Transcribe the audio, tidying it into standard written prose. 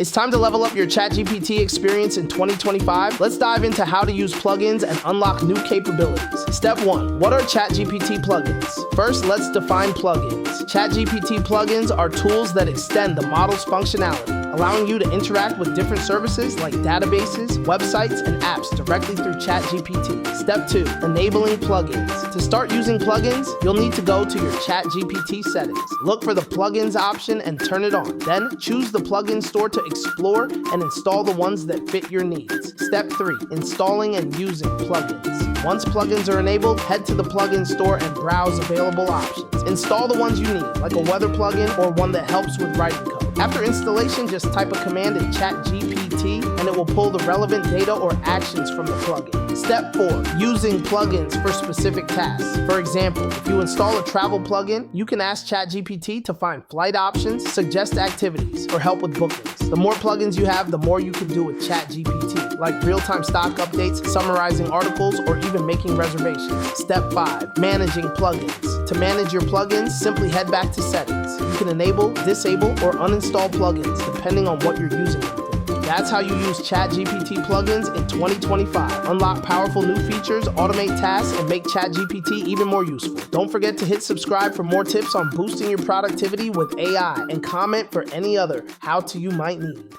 It's time to level up your ChatGPT experience in 2025. Let's dive into how to use plugins and unlock new capabilities. Step 1. What are ChatGPT plugins? First, let's define plugins. ChatGPT plugins are tools that extend the model's functionality, allowing you to interact with different services like databases, websites, and apps directly through ChatGPT. Step 2. Enabling plugins. To start using plugins, you'll need to go to your ChatGPT settings. Look for the plugins option and turn it on. Then choose the plugin store to explore and install the ones that fit your needs. Step 3. Installing and using plugins. Once plugins are enabled, head to the plugin store and browse available options. Install the ones you need, like a weather plugin or one that helps with writing code. After installation, just type a command in ChatGPT and it will pull the relevant data or actions from the plugin. Step 4. Using plugins for specific tasks. For example, if you install a travel plugin, you can ask ChatGPT to find flight options, suggest activities, or help with bookings. The more plugins you have, the more you can do with ChatGPT, like real-time stock updates, summarizing articles, or even making reservations. Step 5. Managing plugins. To manage your plugins, simply head back to settings. You can enable, disable, or uninstall plugins depending on what you're using them for. That's how you use ChatGPT plugins in 2025. Unlock powerful new features, automate tasks, and make ChatGPT even more useful. Don't forget to hit subscribe for more tips on boosting your productivity with AI, and comment for any other how-to you might need.